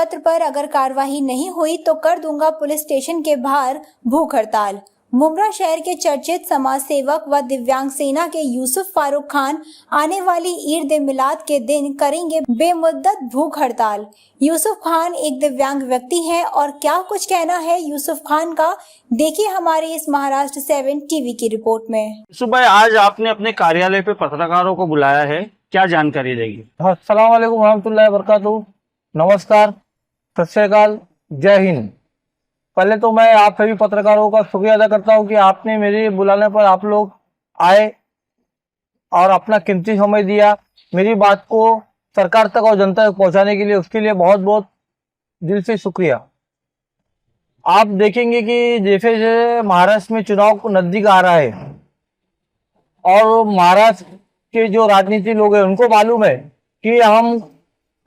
पत्र पर अगर कार्रवाई नहीं हुई तो कर दूंगा पुलिस स्टेशन के बाहर भूख हड़ताल। मुमरा शहर के चर्चित समाज सेवक व दिव्यांग सेना के यूसुफ फारूक खान आने वाली ईद मिलाद के दिन करेंगे बेमुद्दत भूख हड़ताल। यूसुफ खान एक दिव्यांग व्यक्ति हैं और क्या कुछ कहना है यूसुफ खान का, देखिए हमारे इस महाराष्ट्र 7 टीवी की रिपोर्ट में। यूसुफ भाई, आज आपने अपने कार्यालय पे पत्रकारों को बुलाया है, क्या जानकारी देंगे? अस्सलाम वालेकुम रहमतुल्लाहि व बरकातहू। नमस्कार, सत श्री अकाल, जय हिंद। पहले तो मैं आप सभी पत्रकारों का शुक्रिया अदा करता हूं कि आपने मेरे बुलाने पर आप लोग आए और अपना कीमती समय दिया मेरी बात को सरकार तक और जनता तक पहुंचाने के लिए। उसके लिए बहुत बहुत दिल से शुक्रिया। आप देखेंगे कि जैसे जैसे महाराष्ट्र में चुनाव नजदीक आ रहा है और महाराष्ट्र के जो राजनीति लोग हैं उनको मालूम है कि हम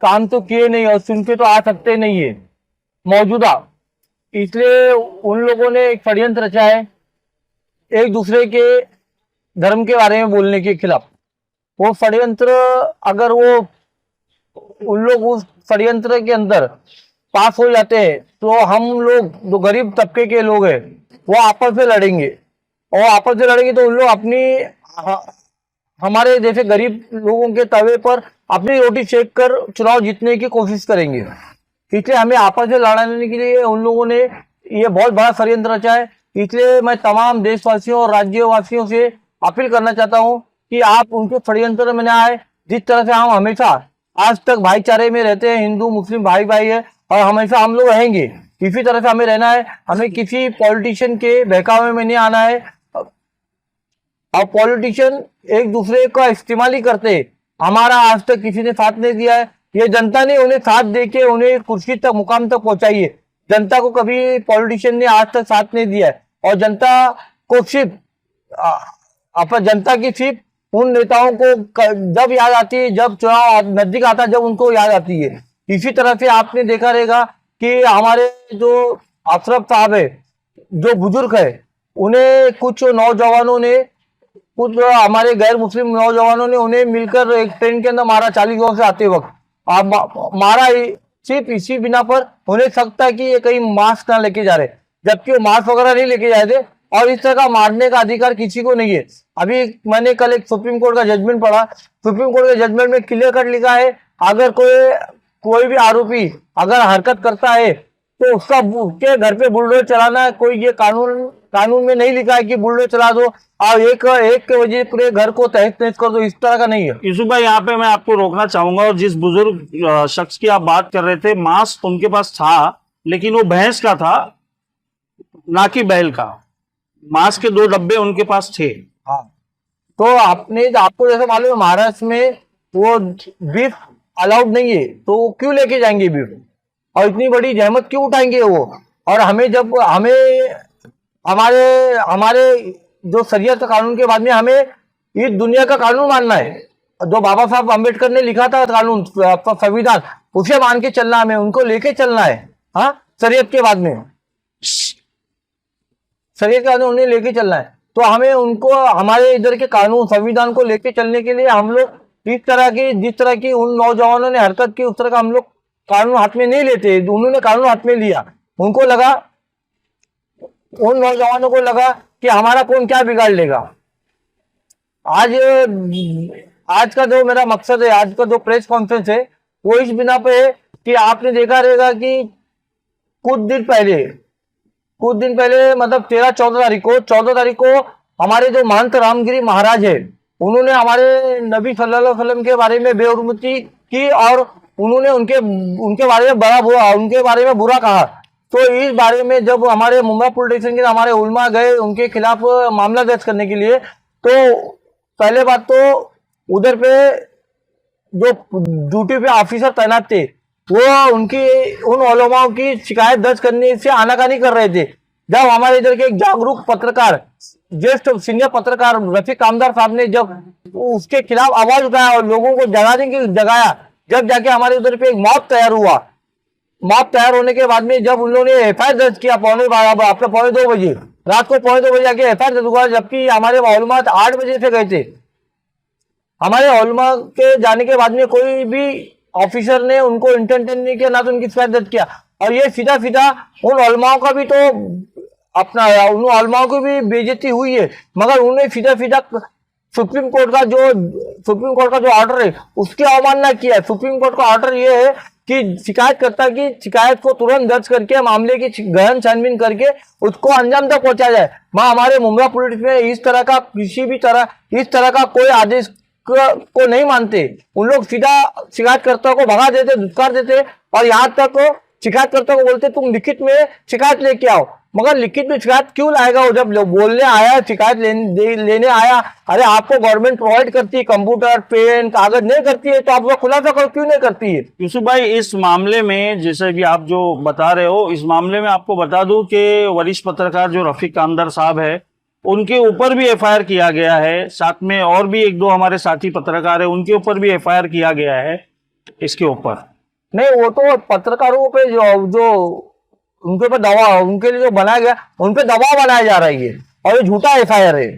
काम तो किए नहीं और सुन के तो आ सकते नहीं है मौजूदा, इसलिए उन लोगों ने एक षड्यंत्र रचा है एक दूसरे के धर्म के बारे में बोलने के खिलाफ। वो षड्यंत्र अगर उन लोग उस षड्यंत्र के अंदर पास हो जाते हैं तो हम लोग जो गरीब तबके के लोग हैं वो आपस में लड़ेंगे और आपस में लड़ेंगे तो उन लोग अपनी हमारे जैसे गरीब लोगों के तवे पर अपनी रोटी सेक कर चुनाव जीतने की कोशिश करेंगे। इसलिए हमें आपस में लड़ाने के लिए उन लोगों ने ये बहुत बड़ा षड्यंत्र रचा है। इसलिए मैं तमाम देशवासियों और राज्यवासियों से अपील करना चाहता हूं कि आप उनके षड्यंत्र में न आए। जिस तरह से हम हमेशा आज तक भाईचारे में रहते हैं, हिंदू मुस्लिम भाई भाई है और हमेशा हम लोग रहेंगे, इसी तरह से हमें रहना है। हमें किसी पॉलिटिशियन के बहकावे में नहीं आना है और पॉलिटिशियन एक दूसरे का इस्तेमाल ही करते। हमारा आज तक किसी ने साथ नहीं दिया है, ये जनता ने उन्हें साथ देके उन्हें कुर्सी तक मुकाम तक पहुंचाई है। जनता को कभी पॉलिटिशियन ने आज तक साथ नहीं दिया है और जनता को सिर्फ जनता की सिर्फ उन नेताओं को जब याद आती है जब चुनाव नजदीक आता है, जब उनको याद आती है। इसी तरह से आपने देखा रहेगा कि हमारे जो अशरफ साहब है, जो बुजुर्ग है, उन्हें कुछ नौजवानों ने, कुछ हमारे गैर मुस्लिम नौजवानों ने उन्हें मिलकर एक ट्रेन के अंदर मारा 40 गांव से आते वक्त। मारा सिर्फ इसी बिना पर उन्हें शक था कि ये कहीं मास्क ना लेके जा रहे, जबकि वो मास्क वगैरह नहीं लेके जाए थे और इस तरह का मारने का अधिकार किसी को नहीं है। अभी मैंने कल एक सुप्रीम कोर्ट का जजमेंट पढ़ा। सुप्रीम कोर्ट के जजमेंट में क्लियर कट लिखा है, अगर कोई भी आरोपी अगर हरकत करता है तो उसके घर पे बुलडोजर चलाना, कोई ये कानून में नहीं लिखा है कि बुलडोजर चला दो और एक के वजह पूरे घर को तहस नहस कर दो, इस तरह का नहीं है। यूसुफ भाई, यहाँ पे मैं आपको रोकना चाहूंगा। और जिस बुजुर्ग शख्स की आप बात कर रहे थे, मास्क उनके पास था लेकिन वो भैंस का था ना कि बैल का। मास्क के 2 डब्बे उनके पास थे। हाँ, तो आपको जैसे मालूम है महाराष्ट्र में वो बीफ अलाउड नहीं है, तो क्यों लेके जाएंगे बीफ और इतनी बड़ी जहमत क्यों उठाएंगे वो। और हमारे जो शरीयत कानून के बाद में हमें इस दुनिया का कानून मानना है। जो बाबा साहब अम्बेडकर ने लिखा था कानून, संविधान, उसे मान के चलना, हमें उनको लेके चलना है। हाँ, शरीयत के बाद में उन्हें लेके चलना है, तो हमें उनको हमारे इधर के कानून संविधान को लेके चलने के लिए हम लोग जिस तरह की उन नौजवानों ने हरकत की, उस तरह का हम लोग कानून हाथ में नहीं लेते। उन्होंने कानून हाथ में लिया, उन नौजवानों को लगा कि हमारा कौन क्या बिगाड़ लेगा। आज का जो मेरा मकसद है, आज का जो प्रेस कॉन्फ्रेंस है, वो इस बिना पे है कि आपने देखा रहेगा कि कुछ दिन पहले मतलब 14 तारीख को हमारे जो महंत रामगिरी महाराज है, उन्होंने हमारे नबी सल्लल्लाहु अलैहि वसल्लम के बारे में बेहुरमती की और उन्होंने उनके बारे में बुरा कहा। तो इस बारे में जब हमारे मुंबई पुलिस स्टेशन के हमारे उलमा गए उनके खिलाफ मामला दर्ज करने के लिए, तो पहले बात तो उधर पे जो ड्यूटी पे ऑफिसर तैनात थे वो उन उलमाओं की शिकायत दर्ज करने से आनाकानी कर रहे थे। जब हमारे इधर के एक जागरूक पत्रकार, ज्येष्ठ सीनियर पत्रकार रफीक कामदार साहब ने जब उसके खिलाफ आवाज उठाया और लोगों को जगाया, जब जाके हमारे उधर पे एक मॉब तैयार हुआ। मॉब तैयार होने के बाद में जब उन लोगों ने एफआईआर दर्ज किया पौने 2 बजे, रात को पौने 2 बजे आके एफआईआर दर्ज हुआ, जबकि हमारे मालूमात 8 बजे से गए थे। हमारे उलमा के जाने के बाद में कोई भी ऑफिसर ने उनको इंटरटेन नहीं किया, ना तो उनकी शिकायत दर्ज किया। और ये सीधा सीधा उन उलमाओं का भी तो अपना उन उलमाओं की भी बेइज्जती हुई है, मगर उन्हें सीधा सीधा सुप्रीम कोर्ट का जो ऑर्डर है उसकी अवमानना किया है। सुप्रीम कोर्ट का ऑर्डर ये है कि शिकायतकर्ता की शिकायत को तुरंत दर्ज करके मामले की गहन छानबीन करके उसको अंजाम तक पहुंचाया जाए। हमारे मुंब्रा पुलिस में इस तरह का कोई आदेश को नहीं मानते। उन लोग सीधा शिकायतकर्ता को भगा देते, धुतकार देते, और यहाँ तक शिकायतकर्ता को बोलते तुम लिखित में शिकायत लेके आओ। मगर लिखित में शिकायत क्यों लाएगा वो, जब बोलने आया, शिकायत लेने आया। अरे आपको गवर्नमेंट प्रोवाइड करती है कंप्यूटर, पेन, कागज, नहीं करती है तो आप वो खुलासा करो, क्यों नहीं करती है? यूसुफ भाई, इस मामले में जैसे कि आप जो बता रहे हो, इस मामले में आपको बता दूं कि वरिष्ठ पत्रकार जो रफीक कामदार साहब है उनके ऊपर भी एफआईआर किया गया है। साथ में और भी एक दो हमारे साथी पत्रकार है, उनके ऊपर भी एफआईआर किया गया है इसके ऊपर। नहीं, वो तो पत्रकारों पे जो उनके ऊपर दबाव, उनके लिए जो बनाया गया, उन पे दबाव बनाया जा रहा है और ये झूठा एफआईआर है।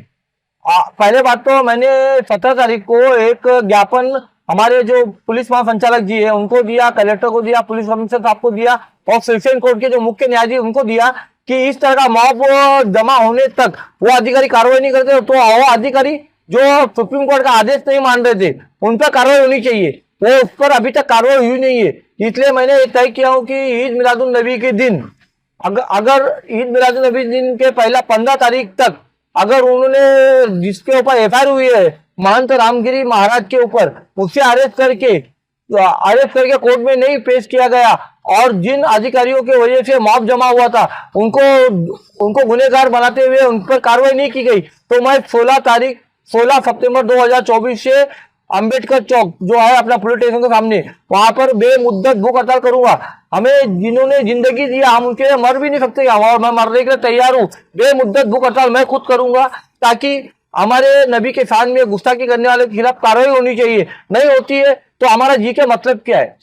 पहले बात तो मैंने 17 तारीख को एक ज्ञापन हमारे जो पुलिस महासंचालक जी है उनको दिया, कलेक्टर को दिया, पुलिस कमिश्नर साहब को दिया, और सेशन कोर्ट के जो मुख्य न्यायाधीश उनको दिया कि इस तरह का मॉब जमा होने तक वो अधिकारी कार्रवाई नहीं करते, तो वो अधिकारी जो सुप्रीम कोर्ट का आदेश नहीं मान रहे थे उन पर कार्रवाई होनी चाहिए। वो उस पर अभी तक कार्रवाई हुई नहीं है। इसलिए मैंने तय किया हूं कि ईद मिलादुन नबी के दिन अगर ईद मिलादुन नबी दिन के पहला 15 तारीख तक अगर उन्होंने जिसके ऊपर एफआईआर हुई है महंत रामगिरी महाराज के ऊपर, उससे अरेस्ट करके कोर्ट में नहीं पेश किया गया, और जिन अधिकारियों के वजह से मॉब जमा हुआ था उनको गुनहगार बनाते हुए उन पर कार्रवाई नहीं की गई, तो मैं 16 सितंबर 2024 से अंबेडकर चौक जो है अपना पुलिस स्टेशन के सामने, वहां पर बेमुद्दत भूख हड़ताल करूंगा। हमें जिन्होंने जिंदगी दी हम उनके लिए मर भी नहीं सकते, और मैं मरने के लिए तैयार हूँ। बेमुद्दत भूख हड़ताल मैं खुद करूंगा, ताकि हमारे नबी के शान में गुस्ताखी करने वाले के खिलाफ कार्रवाई होनी चाहिए। नहीं होती है तो हमारा जी के मतलब क्या है?